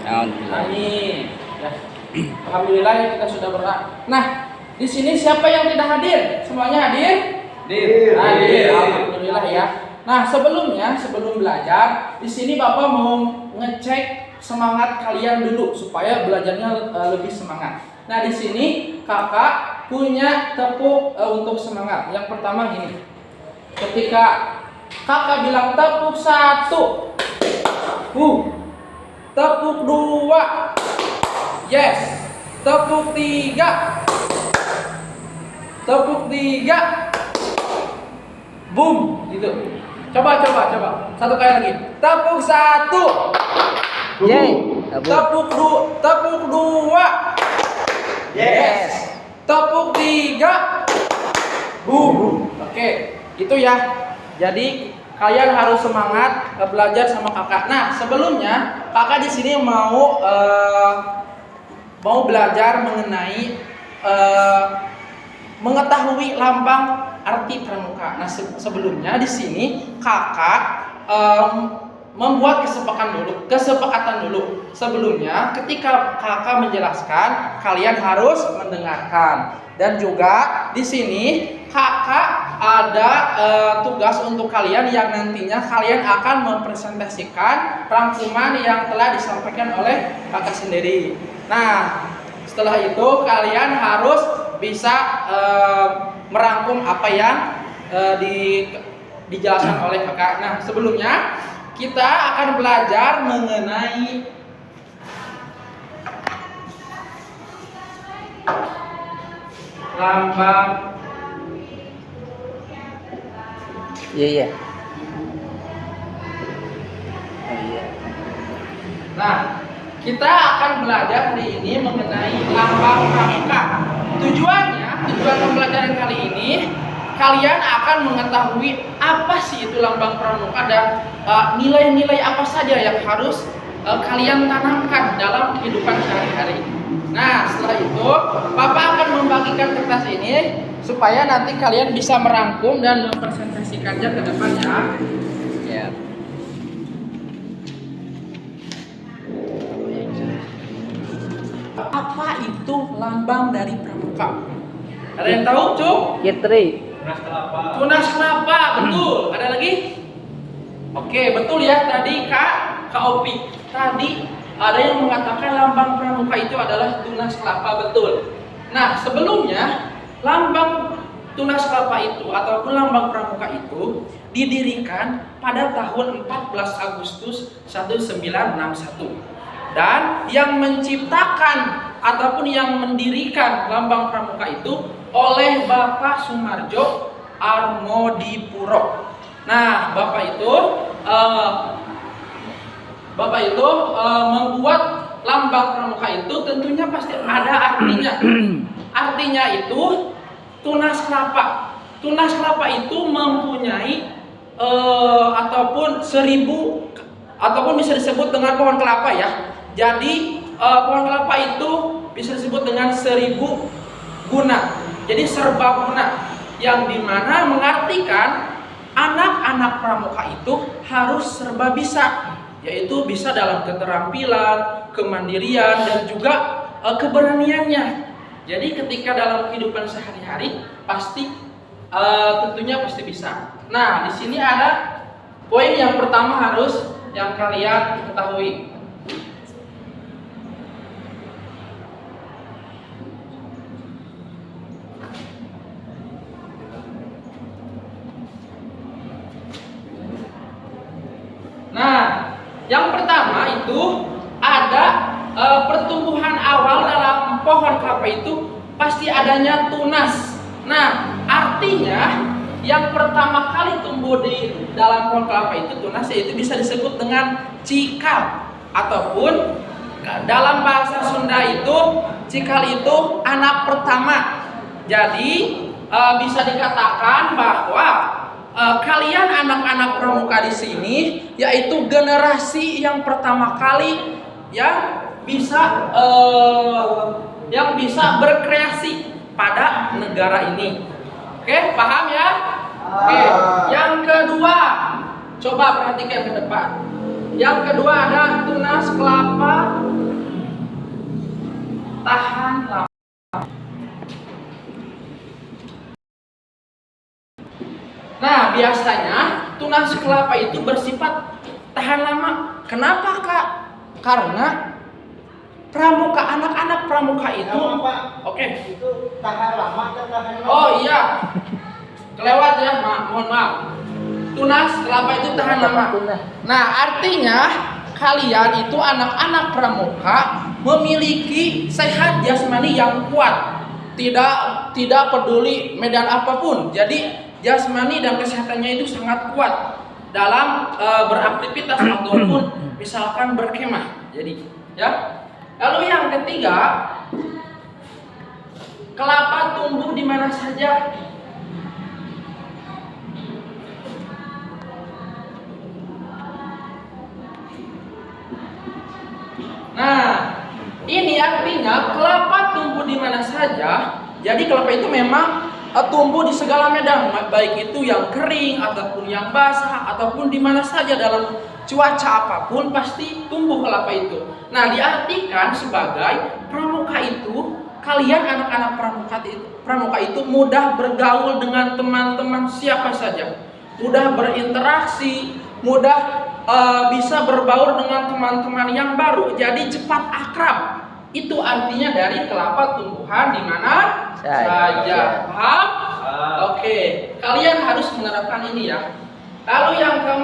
Nah, ini ya. Alhamdulillah ya kita sudah berdoa. Nah, di sini siapa yang tidak hadir? Semuanya hadir? Hadir. Alhamdulillah ya. Nah, sebelum belajar, di sini Bapak mau ngecek semangat kalian dulu supaya belajarnya lebih semangat. Nah, di sini Kakak punya tepuk untuk semangat. Yang pertama gini. Ketika Kakak bilang tepuk 1, tepuk 2, yes. Tepuk 3, boom, gitu. Coba. Satu kali lagi. Tepuk 1, tepuk 2, yes. Tepuk 3, boom. Oke, itu ya. Jadi kalian harus semangat belajar sama kakak. Nah, sebelumnya kakak di sini mau belajar mengenai mengetahui lambang arti pramuka. Nah, sebelumnya di sini kakak membuat kesepakatan dulu. Sebelumnya, ketika kakak menjelaskan, kalian harus mendengarkan. Dan juga di sini kakak ada tugas untuk kalian yang nantinya kalian akan mempresentasikan rangkuman yang telah disampaikan oleh kakak sendiri. Nah, setelah itu kalian harus bisa merangkum apa yang dijelaskan oleh kakak. Nah, sebelumnya kita akan belajar mengenai lambang. Iya. Nah, kita akan belajar hari ini mengenai lambang pramuka. Tujuan pembelajaran kali ini kalian akan mengetahui apa sih itu lambang pramuka dan nilai-nilai apa saja yang harus kalian tanamkan dalam kehidupan sehari-hari. Nah, setelah itu Bapak akan membagikan kertas ini supaya nanti kalian bisa merangkum dan mempresentasikannya ke depannya. Ya. Apa itu lambang dari pramuka? Ada yang tahu, Cuk? Kitri. Tunas kelapa, betul. Ada lagi? Oke, betul ya. Tadi Kak Opi. Tadi ada yang mengatakan lambang pramuka itu adalah tunas kelapa, betul. Nah, sebelumnya lambang tunas kelapa itu ataupun lambang pramuka itu didirikan pada tahun 14 Agustus 1961. Dan yang menciptakan ataupun yang mendirikan lambang pramuka itu oleh Bapak Sumarjo Armodipuro. Nah, Bapak itu membuat lambang pramuka itu tentunya pasti ada artinya. Artinya itu tunas kelapa. Tunas kelapa itu mempunyai ataupun 1000 ataupun bisa disebut dengan pohon kelapa ya. Jadi pohon kelapa itu bisa disebut dengan 1000 guna. Jadi serbaguna, yang dimana mengartikan anak-anak pramuka itu harus serba bisa, yaitu bisa dalam keterampilan, kemandirian, dan juga keberaniannya. Jadi ketika dalam kehidupan sehari-hari pasti tentunya pasti bisa. Nah, di sini ada poin yang pertama harus yang kalian ketahui. Nah, yang pertama itu ada pertumbuhan awal dalam pohon kelapa itu pasti adanya tunas. Nah, artinya yang pertama kali tumbuh di dalam pohon kelapa itu tunas, yaitu bisa disebut dengan cikal, ataupun dalam bahasa Sunda itu cikal itu anak pertama. Jadi bisa dikatakan bahwa kalian anak-anak pramuka di sini yaitu generasi yang pertama kali yang bisa berkreasi pada negara ini. Oke, paham ya? Oke, yang kedua, coba perhatikan ke depan. Yang kedua ada tunas kelapa Nah, biasanya tunas kelapa itu bersifat tahan lama. Kenapa, Kak? Karena pramuka, anak-anak pramuka itu, oke. Itu tahan lama atau tahan lama? Oh iya, kelewat ya, mohon maaf. Tunas kelapa itu tahan lama. Nah, artinya kalian itu anak-anak pramuka memiliki sehat jasmani yang kuat. Tidak peduli medan apapun. Jadi jasmani dan kesehatannya itu sangat kuat dalam beraktivitas ataupun misalkan berkemah. Jadi, ya. Lalu yang ketiga, kelapa tumbuh di mana saja. Nah, ini artinya kelapa tumbuh di mana saja. Jadi kelapa itu memang tumbuh di segala medan, baik itu yang kering ataupun yang basah ataupun di mana saja dalam cuaca apapun pasti tumbuh kelapa itu. Nah, diartikan sebagai pramuka itu, kalian anak-anak pramuka itu mudah bergaul dengan teman-teman siapa saja, mudah berinteraksi, mudah bisa berbaur dengan teman-teman yang baru, jadi cepat akrab. Itu artinya dari kelapa tumbuhan di mana saja. Paham? Oke, kalian harus menerapkan ini ya. Lalu yang keempat,